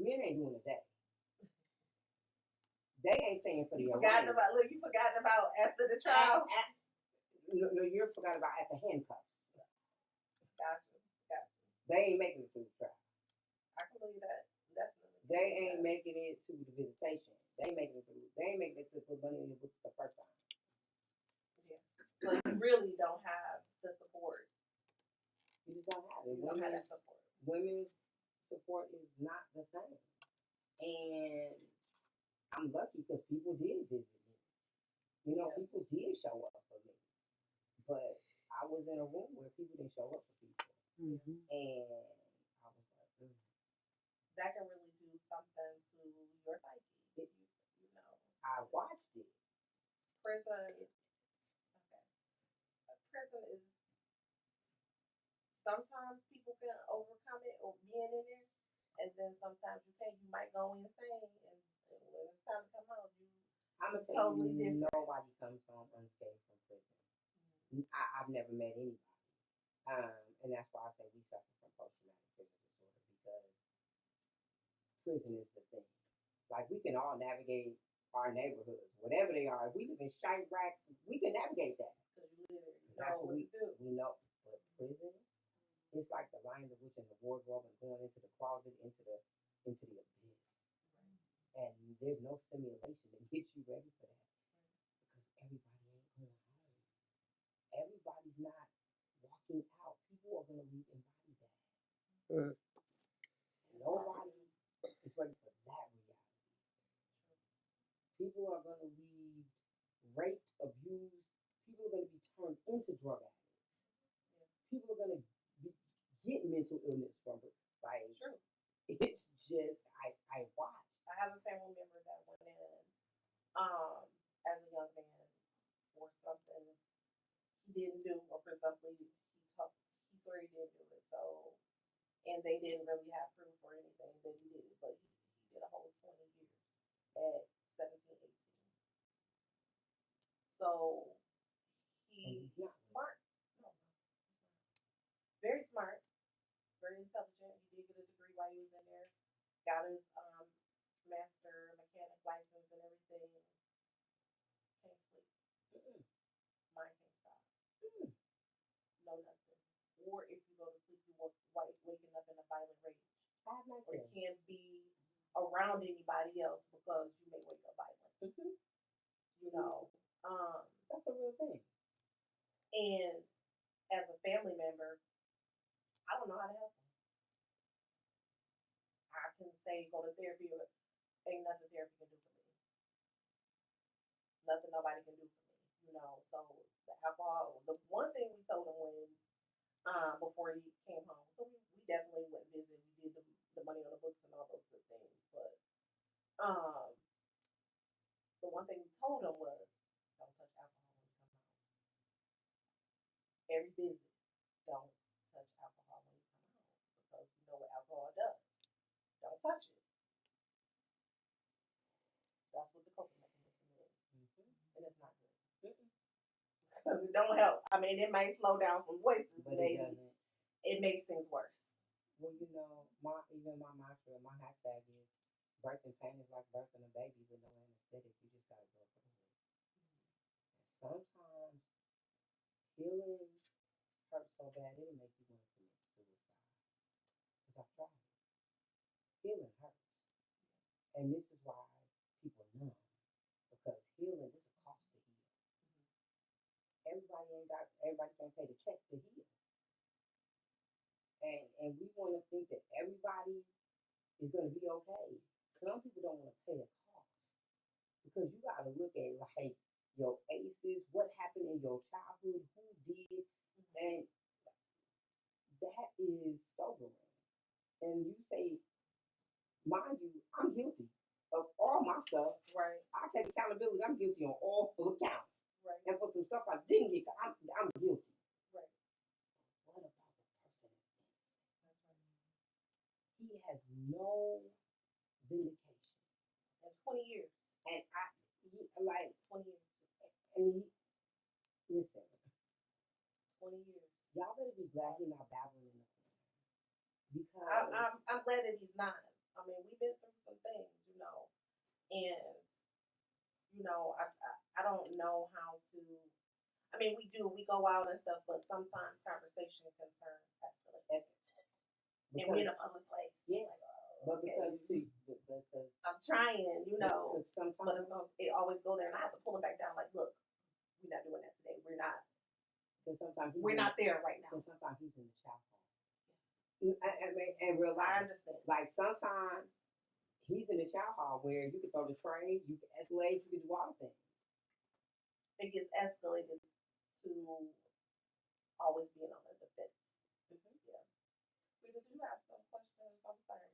men ain't doing a day. They ain't staying for the You forgot about after the trial. No, you forgot about at the handcuffs. Gotcha. They ain't making it through the trial. I can believe that. Definitely. They ain't making it to the visitation. They ain't making it to put money in your books the first time. Yeah. So you really don't have the support. You just don't have it. You don't have that support. Women's support is not the same. And I'm lucky because people did visit me. People did show up for me. But I was in a room where people didn't show up for people. Mm-hmm. And I was like, That can really do something to your psyche. I watched it. Prison is sometimes people can overcome it or being in there, and then sometimes you can't. You might go insane, and when it's time to come out, I'm gonna tell totally you, different. nobody comes home unscathed from prison. I've never met anybody, and that's why I say we suffer from post-traumatic prison disorder, because prison is the thing. Like, we can all navigate our neighborhoods, whatever they are. If we live in Chirac, we can navigate that. Cause you literally That's know what what to do. we know. But prison, it's like the Lion, the Witch, and the wardrobe, and going into the closet, into the abyss. And there's no simulation that gets you ready for that because everybody ain't going home. Everybody's not walking out. People are gonna leave in body bags. Nobody is ready for that reality. People are gonna leave raped, abused. People are gonna be turned into drug addicts. People are gonna get mental illness from it. Like True. it's just I watch. I have a family member that went in as a young man for something he didn't do, or for something he swore he didn't do it. So, and they didn't really have proof or anything that he did it, but he did a whole 20 years at 17, 18. So And he's he's not. smart. No, very smart, very intelligent. He did get a degree while he was in there. Got his master mechanic license and everything. Can't sleep. Mind can't stop. No nothing. Or if you go to sleep, you waking up in a violent rage. I have my Or you can't be around anybody else because you may wake up violent. You know. That's a real thing. And as a family member, I don't know how to help them. I can say go to therapy, but ain't nothing therapy can do for me. Nothing nobody can do for me. You know, so the alcohol, the one thing we told him when before he came home, so we definitely went and visited. We did the money on the books and all those good things. But the one thing we told him was don't touch alcohol when you come home. Every visit, don't touch alcohol when you come home because you know what alcohol does. Don't touch it. That's what the coping mechanism is, and it's not good because it don't help. I mean, it might slow down some voices, But maybe. it doesn't. It makes things worse. Well, you know, my mantra, my hashtag is birthing pain is like birthing a baby with no anesthetic. You just gotta go through it. And sometimes healing hurts so bad it'll make you want to commit suicide. Because I've tried it. Healing hurts. And this is why people numb. Because healing is a cost to heal. Everybody can't pay the check to heal. And we want to think that everybody is going to be okay. Some people don't want to pay the cost because you got to look at like your ACEs, what happened in your childhood, who did, and that is sobering. And you say, mind you, I'm guilty of all my stuff. Right. I take accountability. I'm guilty on all accounts. Right. And for some stuff I didn't get, I'm guilty. Right. What about the person that's innocent? That's right. He has no vindication. That's 20 years. And like 20 years. And listen, 20 years. y'all better be glad he's not babbling in the corner. Because I'm glad that he's not. I mean, we've been through some things, you know, and you know, I don't know how to. I mean, we go out and stuff, but sometimes conversation can turn escalate. And we're in a public place. Yeah. Like, but okay. because I'm trying, you know, because but sometimes it always go there, and I have to pull it back down. Like, look, we're not doing that today. We're not there right now. Because sometimes he's in the chow hall. And realize, I understand. like sometimes he's in the chow hall where you can throw the trays, you can escalate, you can do all things. It gets escalated to always being on the defense. Yeah. Did you have some questions? I'm sorry.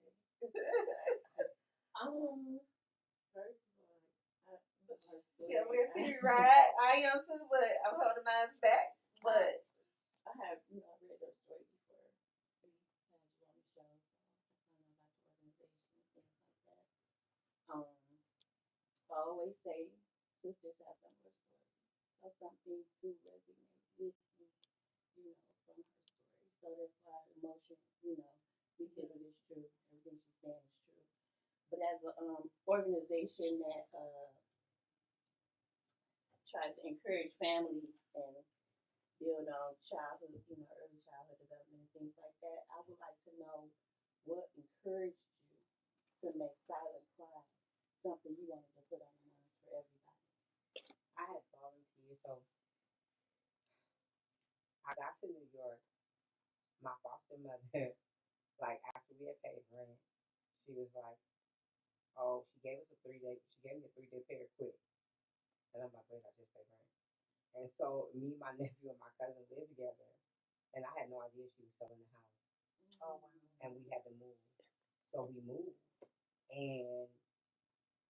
First of all, Yeah, we're teary, right? I am too, but I'm holding mine back. But I have, I read your story before we had you on the show, so I know about the organization and things like that. I always say sisters have similar stories. So some things do resonate with me, from her story. So that's why emotion, because it is true. Everything she's saying is true. But as an organization that try to encourage families and build on childhood, early childhood development and things like that. I would like to know what encouraged you to make Silent Cry something you wanted to put on the minds for everybody. I had volunteered, so I got to New York. My foster mother, like after we had paid rent, she was like, "Oh, she gave me a 3-day pay quick." And I'm like, "Wait, I just paid rent." And so me, my nephew, and my cousin lived together, and I had no idea she was selling the house. Oh wow. And we had to move. So we moved. And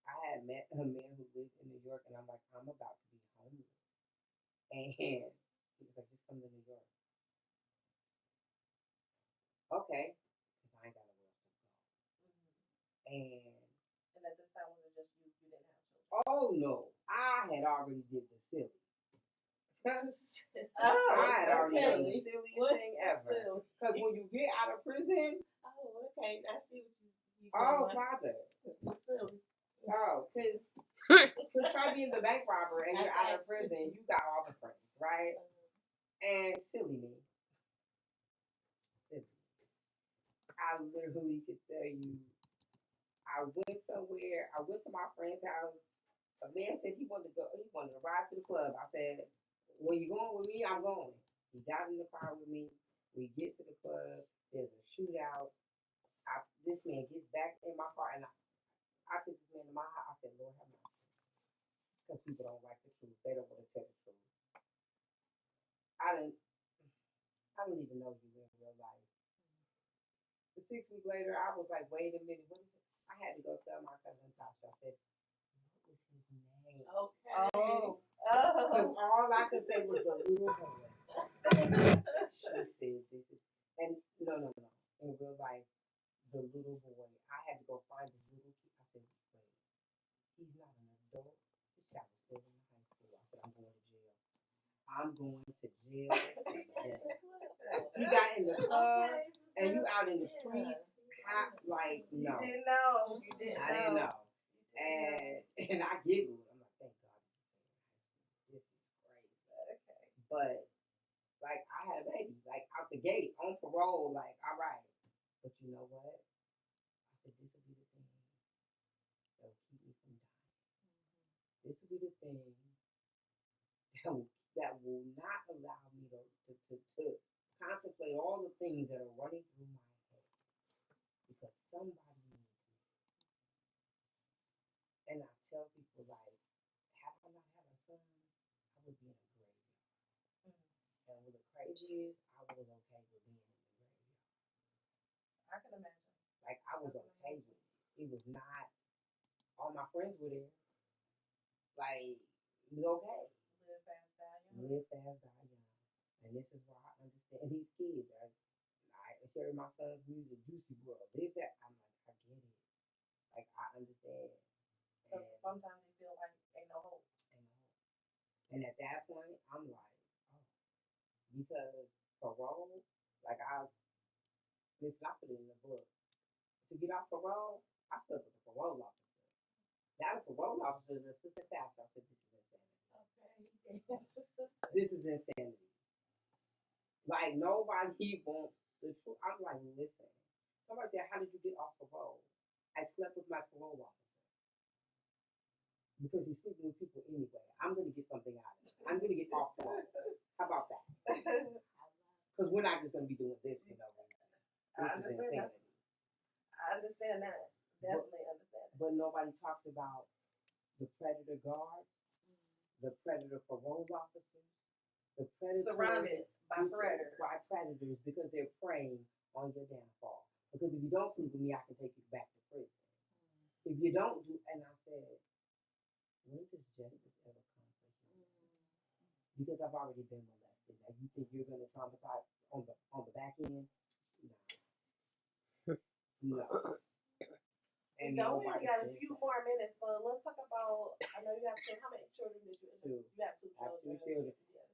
I had met a man who lived in New York, and I'm like, I'm about to be homeless. And he was like, just come to New York. Okay. Because I ain't got nowhere else to go. And at this time, was it just you? You didn't have children? Oh no, I had already did the silly. Oh, I had already done the okay. silliest What's thing the ever. silly? Because when you get out of prison, Oh, okay. I see what you oh doing. father, What's silly? oh, because try being the bank robber and you're out of prison, you got all the friends, right? And silly me. Silly. I literally could tell you, I went somewhere, I went to my friend's house. A man said he wanted to ride to the club. I said, when you going with me, I'm going. He got in the car with me. We get to the club. There's a shootout. This man gets back in my car, and I took this man to my house. I said, Lord have mercy. Because people don't like the truth. They don't want to tell the truth. I don't even know you in real life. The 6 weeks later, I was like, wait a minute, what is it? I had to go tell my cousin Tasha. I said, what was his name? Okay. Oh. Because all I could say was the little boy. She said, this is, and no. In real life, the little boy, I had to go find this little kid. I said, wait, he's not an adult. This child is still in high school. I said, I'm going to jail. I'm going to jail today. You got in the club, and you out in the streets. Like, no. You didn't know. You didn't I didn't know. And I giggled. I'm like, thank God this is crazy. Okay. But like I had a baby, like out the gate, on parole, like, all right. But you know what? I said, this will be the thing that will keep me from dying. This will be the thing that will not allow me to contemplate all the things that are running through my head. Because somebody needs me. And I tell people, like, had I not had a son, I would be in a graveyard. And what the crazy is, I was okay with being in the graveyard. I can imagine. Like, I was okay with it. It was not, all my friends were there. Like, it was okay. Live fast, die young. Live fast, die young. And this is why I understand these kids. I share my son's music, Juicy World. Live that. I'm like, I get it. Like, I understand. Because sometimes they feel like ain't no hope. And at that point, I'm like, oh, because parole, like listen, I put it in the book. To get off parole, I slept with the parole officer. Now the parole officer is an assistant pastor. I said, this is insanity. Okay. This is insanity. Like, nobody wants the truth. I'm like, listen. Somebody said, how did you get off parole? I slept with my parole officer. Because he's sleeping with people anyway. I'm going to get something out of it. I'm going to get off parole. How about that? Because we're not just going to be doing this for no reason. This is insanity. I understand that. Definitely understand that. But nobody talks about the predator guards, the predator parole officers, the predators Surrounded by predators. By predators because they're preying on your downfall. Because if you don't sleep with me, I can take you back to prison. If you don't do, and I said, when does justice ever come for humans? Because I've already been molested. Now you think you're going to traumatize on the back end? No. And we only got a few more minutes, but let's talk about. I know you have two. How many children did you? Two. You have two I have children.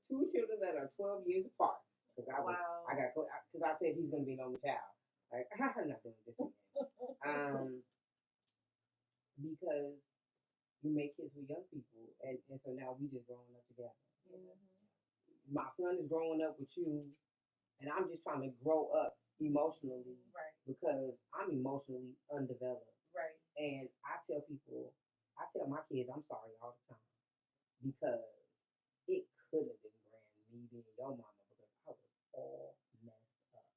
2 children. 2 children that are 12 years apart. Because Wow. because I said he's going to be an only child. Like, I'm not doing this again. Because you make kids with young people, and so now we just growing up together. My son is growing up with you, and I'm just trying to grow up emotionally Right, because I'm emotionally undeveloped. right. And I tell my kids I'm sorry all the time because it could have been grand me being your mama because I was all messed up.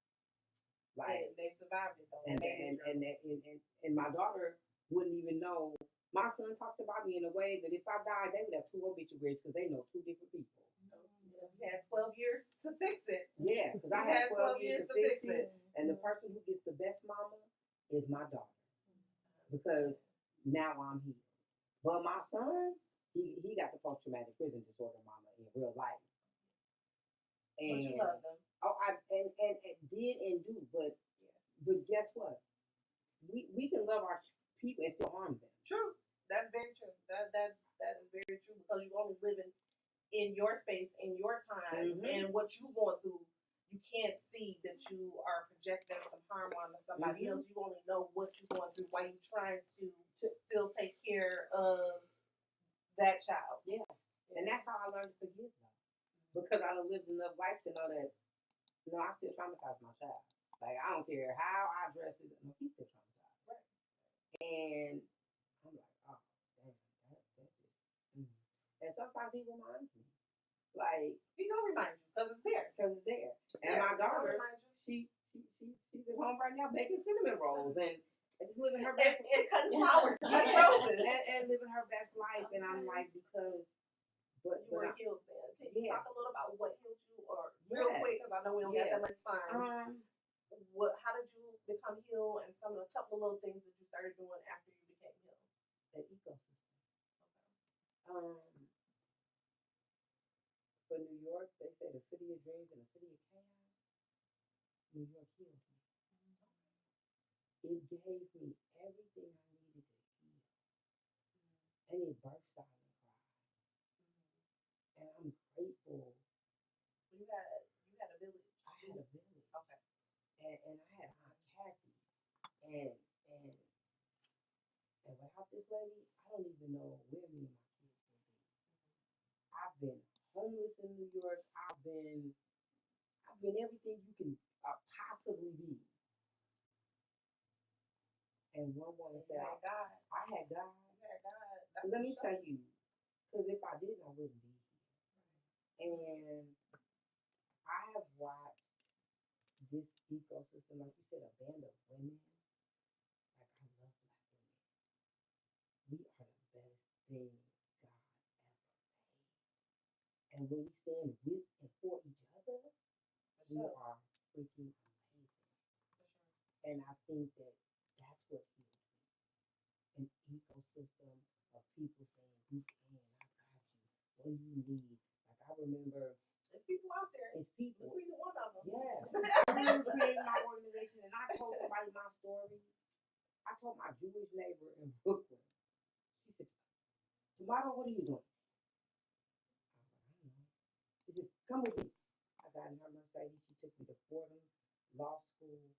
Like, They survived it though. and They made it through. and my daughter wouldn't even know. My son talks about me in a way that if I died, they would have two obituaries because they know two different people. You had 12 years to fix it. Yeah, because I You had 12 years to fix it, it. and the person who gets the best mama is my daughter because now I'm here. But my son, he got the post-traumatic prison disorder mama in real life. But And you love them. and did and do, but guess what? We can love our people and still harm them. True. That's very true. That is very true because you only living in your space, in your time, Mhm. and what you going through. You can't see that you are projecting some harm onto somebody Mhm. else. You only know what you're going through while you're trying to still take care of that child. Yeah, and that's how I learned to forgive though, because I done lived enough life to know that I still traumatize my child. Like I don't care how I dress it, no, he's still traumatized. Right. And I'm like, oh, damn, that just. And sometimes he reminds me, like, He gonna remind you because it's there. because it's there. And Yeah, my he gonna daughter, remind you. she's at home right now baking cinnamon rolls and just living her And, best. and cutting flowers, cutting Yeah, roses. and living her best life. And I'm like, because, You were healed then. Can you Yeah. talk a little about what healed you, or real Yes. quick, because I know we don't Yeah. have that much time. How did you become healed, and some of the couple of little things that you started doing after you became healed? the ecosystem. For New York, they say the city of dreams and the city of chaos. New York healed me. It gave me everything I needed to heal. And it birthed silent cry. And I'm grateful. You had a village. I had a village. Okay. And I had Aunt Kathy. And without this lady, I don't even know where me and my kids would be. I've been homeless in New York. I've been everything you can possibly be. And one woman said, You had God. I had God. You had God. That's Let me what's tell up. you, because if I didn't, I wouldn't be here. And I have watched this ecosystem, like you said, a band of women. Like, I love Black women. We are the best thing God ever made. And when we stand with and for each other, we are freaking amazing. And I think that that's what heals me. An ecosystem of people saying, you can, I got you. What do you need? Like, I remember There's people out there. it's people. We the one of them. Yeah. I remember creating my organization and I told somebody my story. I told my Jewish neighbor in Brooklyn. She said, Tomato, what are you doing? I was like, I don't know. She said, come with me. I got in her Mercedes. She took me to Fordham Law School and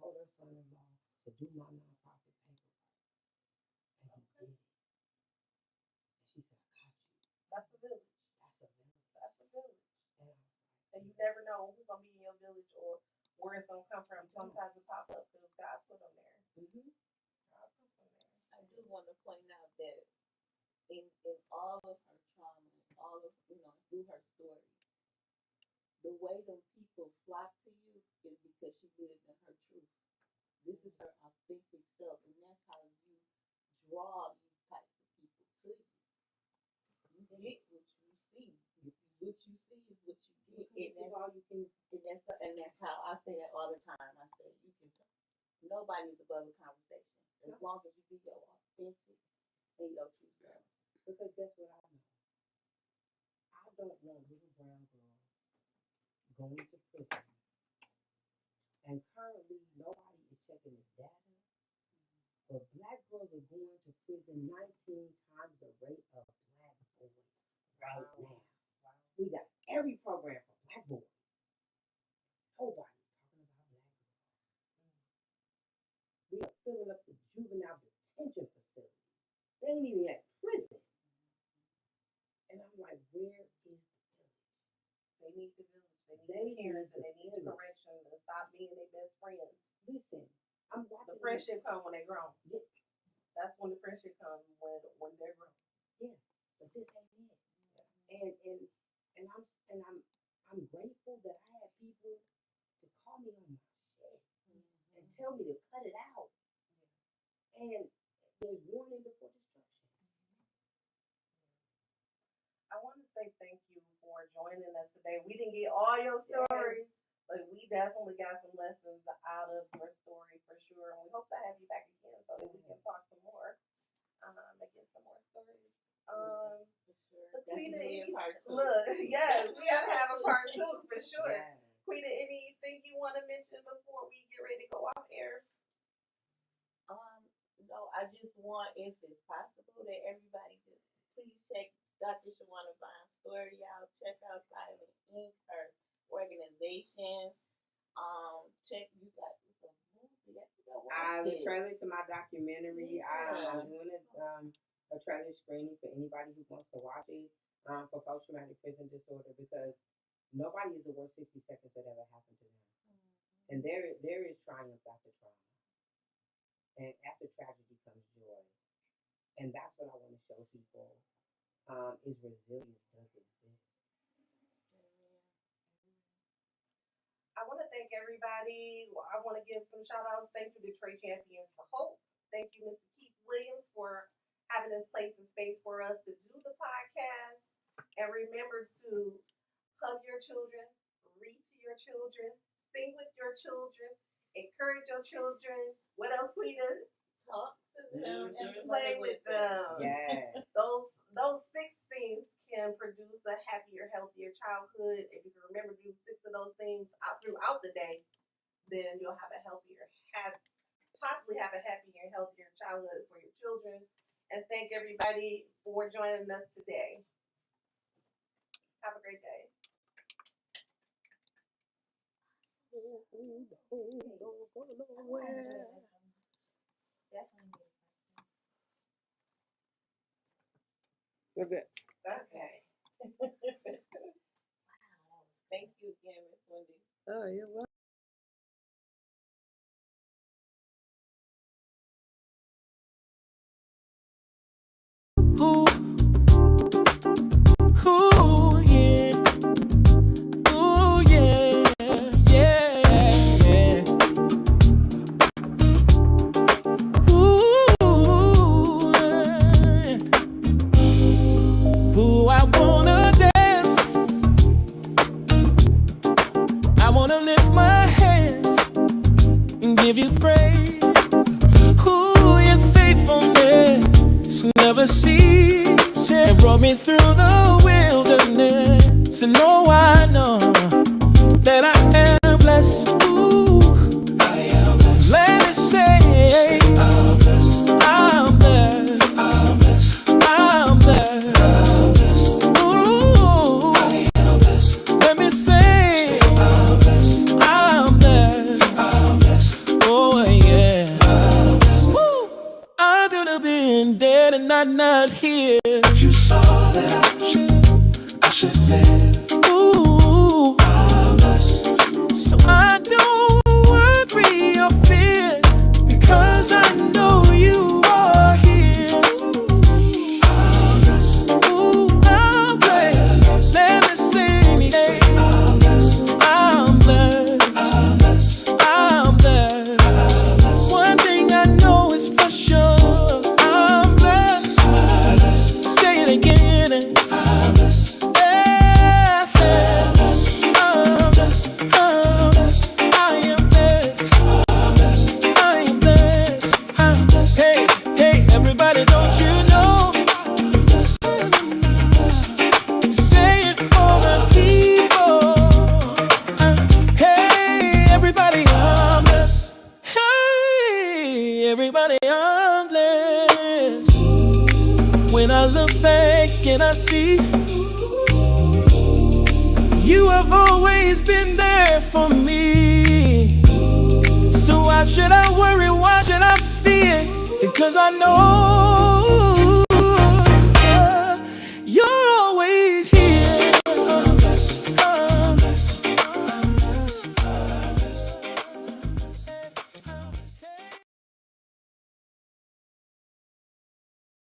told her son-in-law to do my nonprofit paperwork. And he did it. And she said, I got you. That's a village. That's a village. That's a village. And I was like, And you never know who's gonna be in your village or where it's gonna come from. Sometimes it pop up because God put them there. God put them there. I do want to point out that in all of her trauma, all of through her story, the way them people flock to you is because she lived in her truth. This is her authentic self, and that's how you draw these types of people to you. You get what you see. What you see is what you get, and that's all you can. And that's how I say that all the time. I say you can. Nobody's above a conversation as long as you be your authentic and your true self. because guess what I know? I don't want little brown girls going to prison. And currently, nobody is checking this data. But Black girls are going to prison 19 times the rate of Black boys right now. We got every program for Black boys. Nobody's talking about Black girls. We are filling up the juvenile detention facilities. They ain't even at prison. They need the village. They need the parents, and they need the correction to stop being their best friends. Listen, I'm The watching. friendship come when they grown. Yeah. That's when the friendship comes when they're grown. Yeah, but this ain't it. And I'm grateful that I had people to call me on my shit and tell me to cut it out. And there's warning before destruction. I want to say thank you for joining us today. We didn't get all your stories, but we definitely got some lessons out of your story for sure. And we hope to have you back again so that we can talk some more and get some more stories. Quita, look, yes, we gotta have a part 2 for sure. Yeah. Quita, anything you want to mention before we get ready to go off air? No, I just want, if it's possible, that everybody just please check Dr. Shawana Vine's story out. Check out Silent Inc., her organization. Check, you got some movie. The trailer to my documentary. I'm doing a trailer screening for anybody who wants to watch it for post-traumatic prison disorder, because nobody is the worst 60 seconds that ever happened to them. And there is triumph after trauma. And after tragedy comes joy. And that's what I want to show people, is resilience does exist. I want to thank everybody. I want to give some shout outs. Thank you, Detroit Champions for Hope. Thank you, Mr. Keith Williams, for having this place and space for us to do the podcast. And remember to hug your children, read to your children, sing with your children, encourage your children. What else, Quita? Talk to them and Play with them. Yeah. Those 6 things can produce a happier, healthier childhood. If you can remember to do 6 of those things throughout the day, then you'll have possibly have a happier, healthier childhood for your children. And thank everybody for joining us today. Have a great day. You're good. Okay. Thank you again, Miss Wendy. Oh, you're welcome. Ooh, ooh, yeah. Ooh, yeah, yeah. Ooh, I wanna dance. I wanna lift my hands and give you praise. Ooh, your faithfulness never cease. It brought me through the wilderness, and oh, I know that I am blessed. Ooh, I am blessed. Let me say, I'm blessed. I'm blessed. I'm blessed. I'm blessed. Ooh, I am blessed. Let me say, I'm blessed. I'm blessed. I'm blessed. Oh yeah. Woo. I could have been dead and not here. You saw that I should live. Ooh, I'm blessed. So I don't worry or fear, because I know you are here. I'm blessed. Ooh, I'm blessed. Let me sing it. I'm blessed. I'm blessed. I'm blessed. I'm blessed. One thing I know is for sure. I'm blessed. Say it again. I'm blessed. Yeah, I'm blessed. I'm blessed. I am blessed. I am blessed. I'm blessed. Hey, everybody, don't you know? Say it for the people. Hey, everybody, I'm blessed. Hey, everybody, I'm blessed. When I look back and I see you have always been there for me. So why should I worry? Why should I fear? Because I know